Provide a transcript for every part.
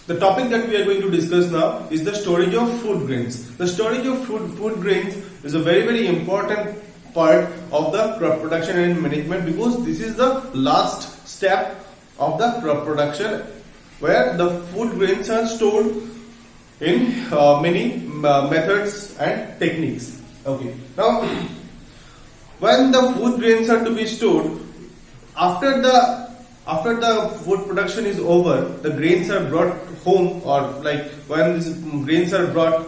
The topic that we are going to discuss now is the storage of food grains. The storage of food grains is a very important part of the crop production and management, because this is the last step of the crop production where the food grains are stored in many methods and techniques. Okay. Now, when the food grains are to be stored, after the food production is over, the grains are brought home, or like when these grains are brought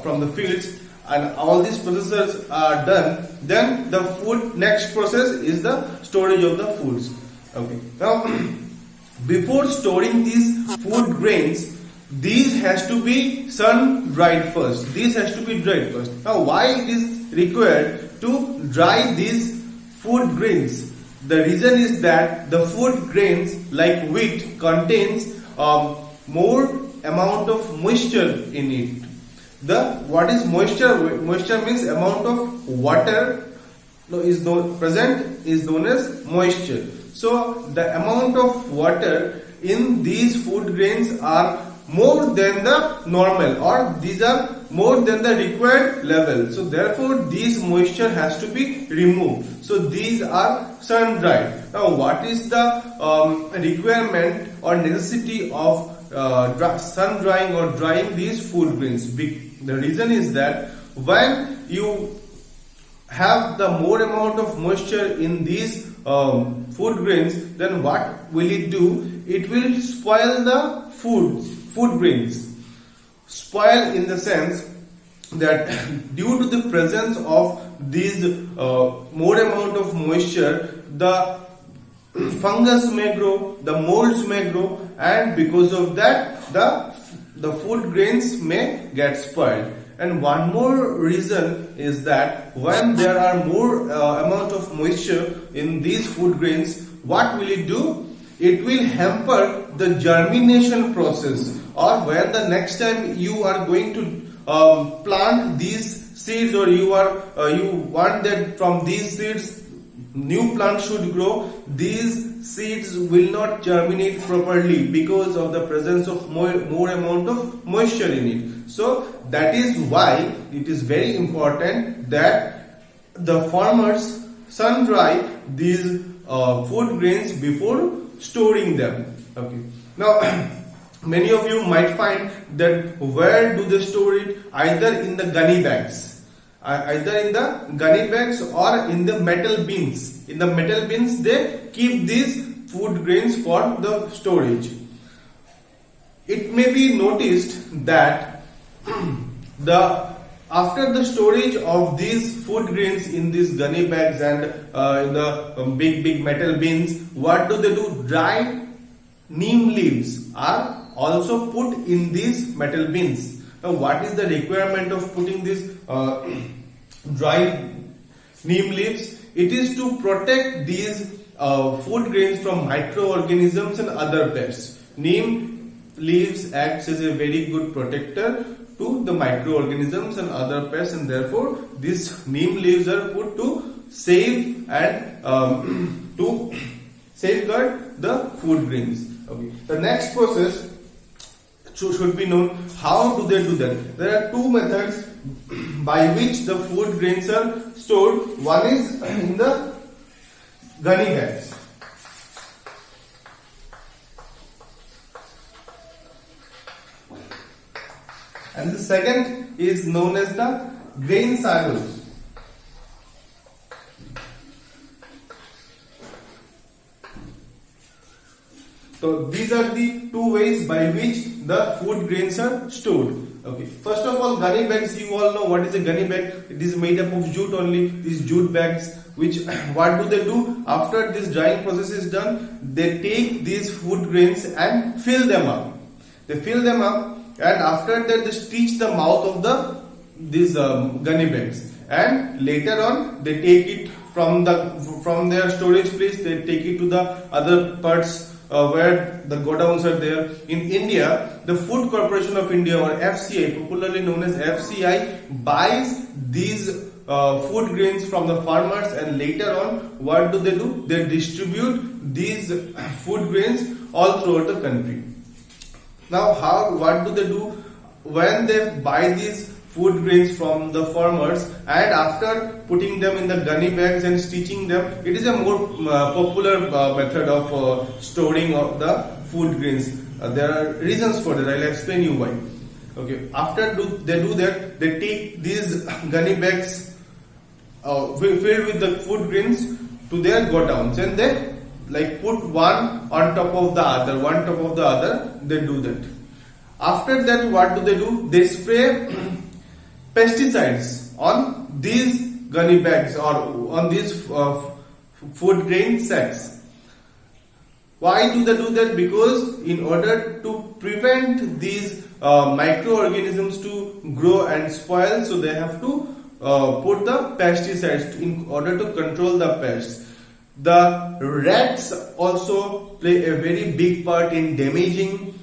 from the fields and all these processes are done, then the next process is the storage of the foods. Okay. Now, before storing these food grains, these has to be sun dried first. These has to be dried first. Now, why it is required to dry these food grains? The reason is that the food grains like wheat contains more amount of moisture in it. What is moisture? Moisture means amount of water present is known as moisture. So the amount of water in these food grains are more than the normal, or these are more than the required level. So therefore this moisture has to be removed. So these are sun dried. Now, what is the requirement or necessity of sun drying or drying these food grains? The reason is that when you have the more amount of moisture in these food grains, then what will it do? It will spoil the food grains. Spoil in the sense that due to the presence of these more amount of moisture, the fungus may grow, the molds may grow, and because of that the food grains may get spoiled. And one more reason is that when there are more amount of moisture in these food grains, what will it do? It will hamper the germination process, or when the next time you are going to plant these seeds, or you want that from these seeds new plants should grow, these seeds will not germinate properly because of the presence of more amount of moisture in it. So that is why it is very important that the farmers sun dry these food grains before storing them. Okay. Now, many of you might find that where do they store it? Either in the gunny bags, or in the metal bins. In the metal bins, they keep these food grains for the storage. It may be noticed that after the storage of these food grains in these gunny bags and in the big metal bins, what do they do? Dry neem leaves are also put in these metal bins. Now, what is the requirement of putting these dry neem leaves? It is to protect these food grains from microorganisms and other pests. Neem leaves acts as a very good protector to the microorganisms and other pests, and therefore these neem leaves are put to save and to safeguard the food grains. Okay. The next process should be known. How do they do that? There are two methods by which the food grains are stored. One is in the gunny bags. And the second is known as the grain silos. So these are the two ways by which the food grains are stored. Okay. First of all, gunny bags. You all know what is a gunny bag. It is made up of jute only. These jute bags, which what do they do? After this drying process is done, they take these food grains and fill them up. They fill them up, and after that they stitch the mouth of these gunny bags. And later on, they take it from their storage place. They take it to the other parts where the godowns are there. In India, the Food Corporation of India, or FCI, popularly known as FCI, buys these food grains from the farmers, and later on what do? They distribute these food grains all throughout the country. Now, what do they do when they buy these food grains from the farmers, and after putting them in the gunny bags and stitching them? It is a more popular method of storing of the food grains. There are reasons for that. I'll explain you why. Okay, after they do that, they take these gunny bags filled with the food grains to their godowns, and they like put one on top of the other, they do that. After that, what do? They spray pesticides on these gunny bags or on these food grain sacks. Why do they do that? Because in order to prevent these microorganisms to grow and spoil, so they have to put the pesticides in order to control the pests. The rats also play a very big part in damaging,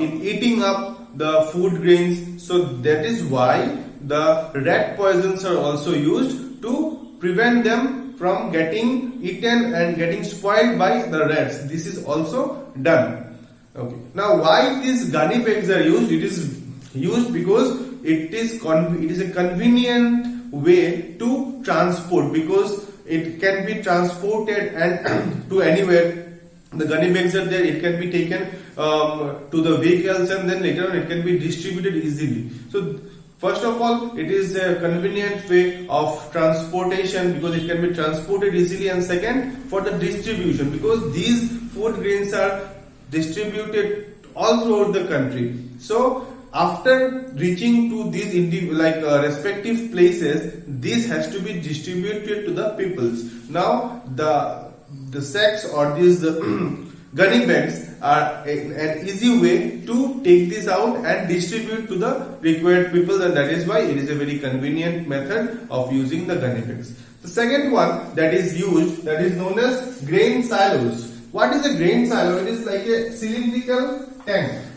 in eating up the food grains. So that is why the rat poisons are also used to prevent them from getting eaten and getting spoiled by the rats. This is also done. Okay. Now, why these gunny bags are used? It is used because it is a convenient way to transport, because it can be transported and to anywhere. The gunny bags are there, it can be taken to the vehicles, and then later on it can be distributed easily. So first of all, it is a convenient way of transportation because it can be transported easily, and second, for the distribution, because these food grains are distributed all throughout the country. So after reaching to these respective places, this has to be distributed to the peoples. Now the sacks or these gunny bags are an easy way to take this out and distribute to the required people, and that is why it is a very convenient method of using the gunny bags. The second one that is used, that is known as grain silos. What is a grain silo? It is like a cylindrical tank.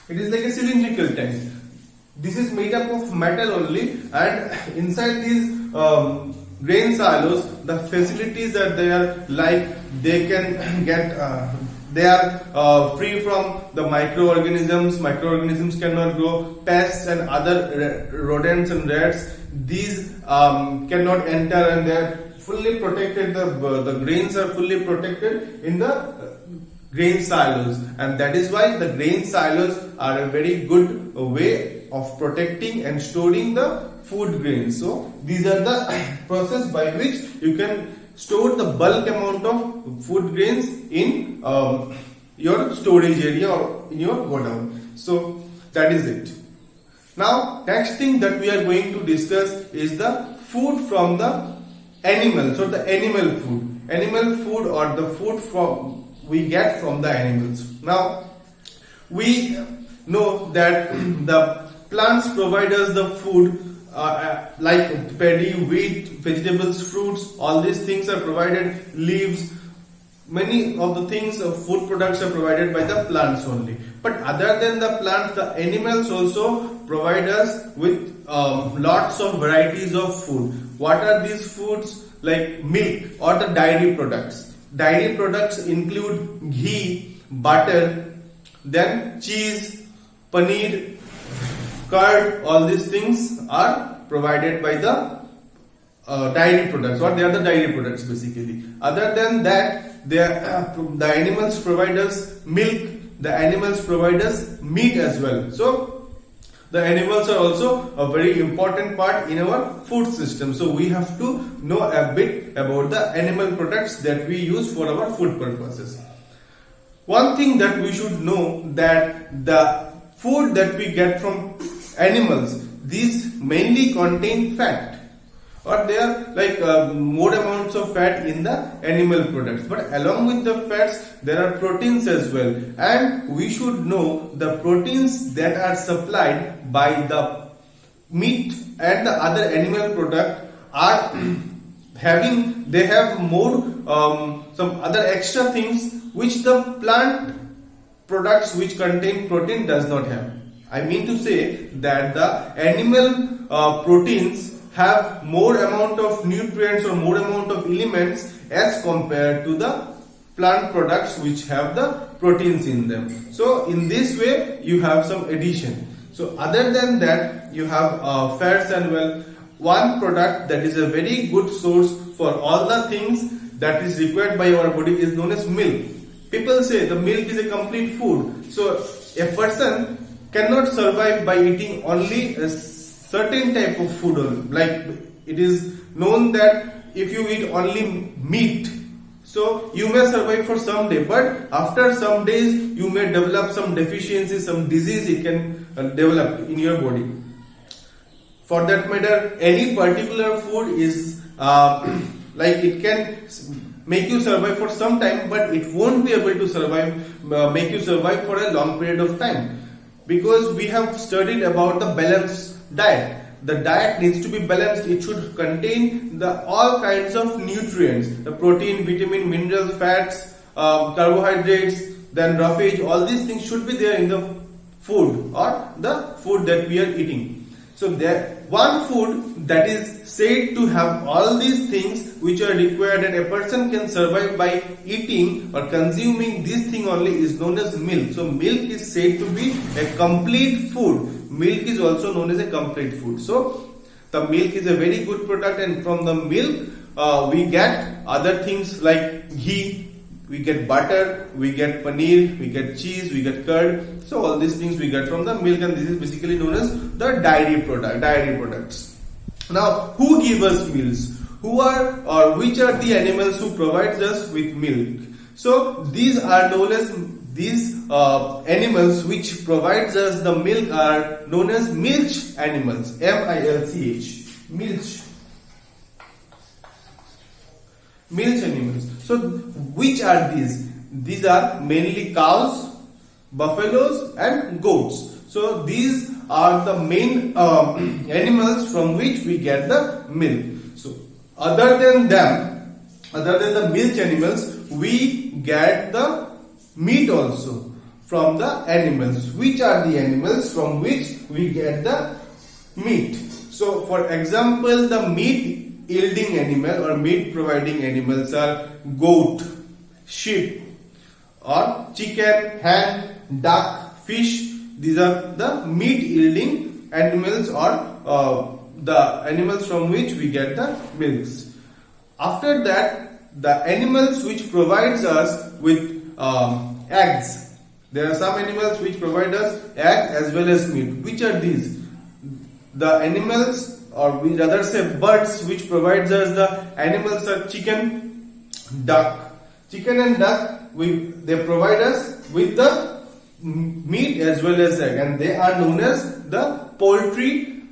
It is like a cylindrical tank. This is made up of metal only, and inside these grain silos, the facilities are there, like they can get they are free from the microorganisms. Microorganisms cannot grow. Pests and other rodents and rats, these cannot enter, and they are fully protected. The grains are fully protected in the grain silos, and that is why the grain silos are a very good way of protecting and storing the food grains. So these are the process by which you can store the bulk amount of food grains in your storage area or in your godown. So that is it. Now, next thing that we are going to discuss is the food from the animals, or the animal food. Animal food, or the food from we get from the animals. Now, we know that the plants provide us the food like paddy, wheat, vegetables, fruits. All these things are provided. Leaves, many of the things of food products are provided by the plants only. But other than the plants, the animals also provide us with lots of varieties of food. What are these foods? Like milk or the dairy products. Dairy products include ghee, butter, then cheese, paneer, curd. All these things are provided by the dairy products, or they are the dairy products basically. Other than that, the animals provide us milk, the animals provide us meat as well. So the animals are also a very important part in our food system. So we have to know a bit about the animal products that we use for our food purposes. One thing that we should know, that the food that we get from animals, these mainly contain fat, or they are like more amounts of fat in the animal products. But along with the fats, there are proteins as well, and we should know the proteins that are supplied by the meat and the other animal product are they have more some other extra things which the plant products which contain protein does not have. I mean to say that the animal proteins have more amount of nutrients or more amount of elements as compared to the plant products which have the proteins in them. So in this way you have some addition. So other than that you have fats and well, one product that is a very good source for all the things that is required by our body is known as milk. People say the milk is a complete food. So a person cannot survive by eating only a certain type of food only. Like it is known that if you eat only meat, so you may survive for some day, but after some days you may develop some deficiency, some disease it can develop in your body. For that matter, any particular food is like it can make you survive for some time, but it won't be able to survive, make you survive for a long period of time. Because we have studied about the balanced diet. The diet needs to be balanced. It should contain all kinds of nutrients, the protein, vitamin, minerals, fats, carbohydrates, then roughage. All these things should be there in the food or the food that we are eating. So there one food that is said to have all these things which are required and a person can survive by eating or consuming this thing only is known as milk. So milk is said to be a complete food. Milk is also known as a complete food. So the milk is a very good product, and from the milk we get other things like ghee, we get butter, we get paneer, we get cheese, we get curd. So all these things we get from the milk, and this is basically known as the dairy products. Now, who give us milk? Who are or which are the animals who provides us with milk? So these are known as animals which provides us the milk are known as milch animals. M-I-L-C-H. Milch animals. So which are these? These are mainly cows, buffaloes and goats. So these are the main animals from which we get the milk. So other than the milch animals, we get the meat also from the animals. Which are the animals from which we get the meat? So for example, the meat yielding animal or meat providing animals are goat, sheep or chicken, hen, duck, fish. These are the meat yielding animals or the animals from which we get the milks. After that, the animals which provides us with eggs. There are some animals which provide us egg as well as meat. Which are these? The animals, or we rather say birds, which provides us the animals are chicken, duck. Chicken and duck, they provide us with the meat as well as egg, and they are known as the poultry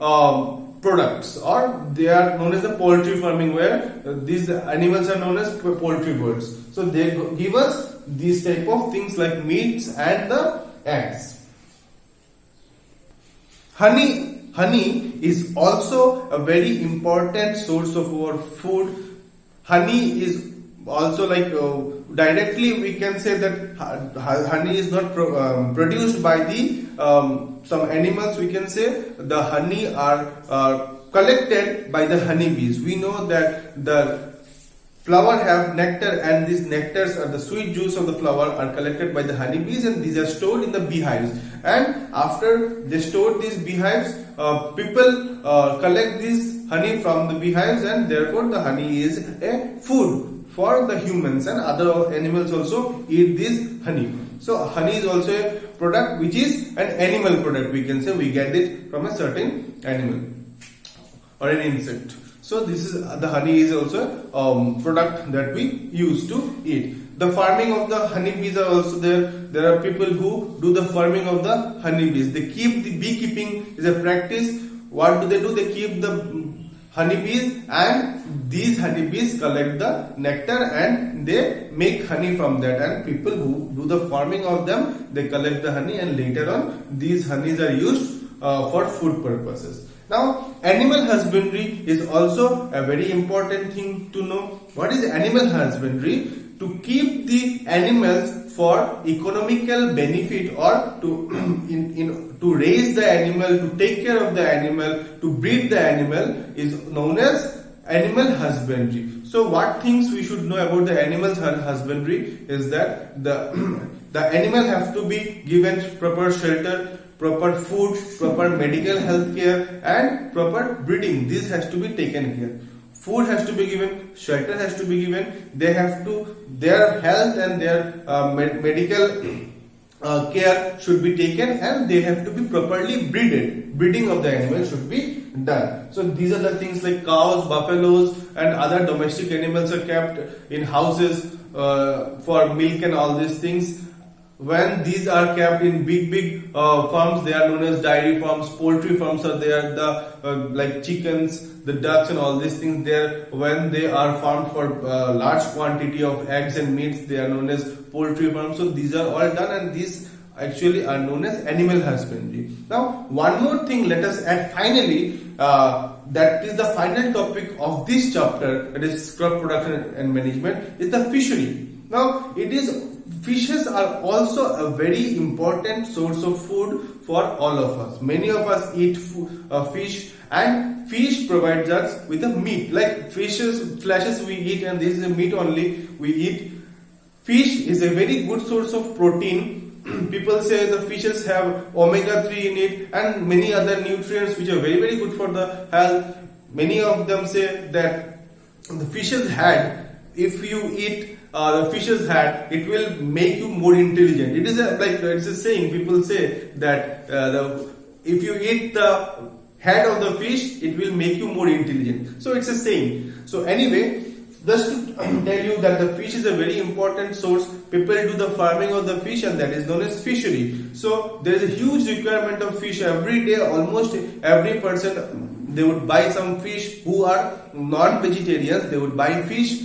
products, or they are known as the poultry farming, where these animals are known as poultry birds. So they give us these type of things like meats and the eggs. Honey is also a very important source of our food. Honey is also like directly we can say that honey is not produced by the some animals. We can say the honey are collected by the honeybees. We know that the flower have nectar, and these nectars are the sweet juice of the flower are collected by the honeybees, and these are stored in the beehives. And after they store these beehives, people collect this honey from the beehives, and therefore the honey is a food for the humans, and other animals also eat this honey. So honey is also a product which is an animal product. We can say we get it from a certain animal or an insect. So this is the honey is also a product that we use to eat. The farming of the honeybees are also there. There are people who do the farming of the honeybees. They keep the beekeeping is a practice. What do? They keep the honeybees, and these honeybees collect the nectar and they make honey from that. And people who do the farming of them, they collect the honey, and later on these honeys are used for food purposes. Now, animal husbandry is also a very important thing to know. What is animal husbandry? To keep the animals for economical benefit, or to raise the animal, to take care of the animal, to breed the animal is known as animal husbandry. So what things we should know about the animals husbandry is that the animal have to be given proper shelter, proper food, proper medical health care, and proper breeding. This has to be taken care. Food has to be given, shelter has to be given. They have to, their health and their medical care should be taken, and they have to be properly breeded. Breeding of the animal should be done. So these are the things like cows, buffaloes, and other domestic animals are kept in houses for milk and all these things. When these are kept in big farms, they are known as dairy farms. Poultry farms are there, the like chickens, the ducks, and all these things there. When they are farmed for large quantity of eggs and meats, they are known as poultry farms. So these are all done, and these actually are known as animal husbandry. Now, one more thing let us add finally, that is the final topic of this chapter, that is crop production and management, is the fishery. Now, fishes are also a very important source of food for all of us. Many of us eat fish, and fish provides us with a meat. Like flashes we eat, and this is a meat only we eat. Fish is a very good source of protein. People say the fishes have omega-3 in it and many other nutrients which are very good for the health. Many of them say that the fish's head, if you eat the fish's head, it will make you more intelligent. It is it's a saying. People say that if you eat the head of the fish, it will make you more intelligent. So it's a saying. So anyway, just to tell you that the fish is a very important source. People do the farming of the fish, and that is known as fishery. So there is a huge requirement of fish every day. Almost every person, they would buy some fish. Who are non-vegetarians, they would buy fish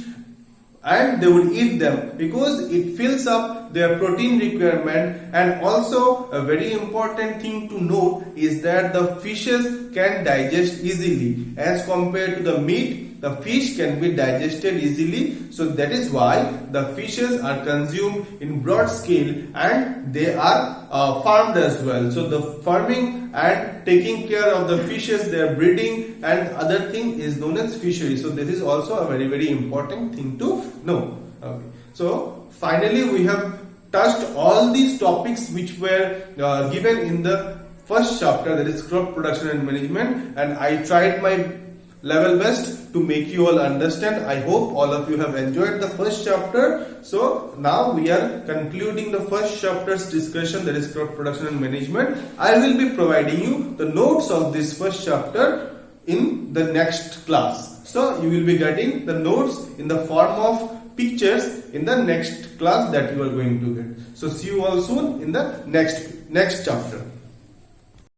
and they would eat them because it fills up their protein requirement. And also a very important thing to note is that the fishes can digest easily as compared to the meat. The fish can be digested easily, so that is why the fishes are consumed in broad scale, and they are farmed as well. So the farming and taking care of the fishes, their breeding and other thing is known as fishery. So this is also a very important thing to know. Okay. So finally we have touched all these topics which were given in the first chapter, that is crop production and management, and I tried my level best to make you all understand. I hope all of you have enjoyed the first chapter. So now we are concluding the first chapter's discussion, that is crop production and management. I will be providing you the notes of this first chapter in the next class. So you will be getting the notes in the form of pictures in the next class that you are going to get. So see you all soon in the next chapter.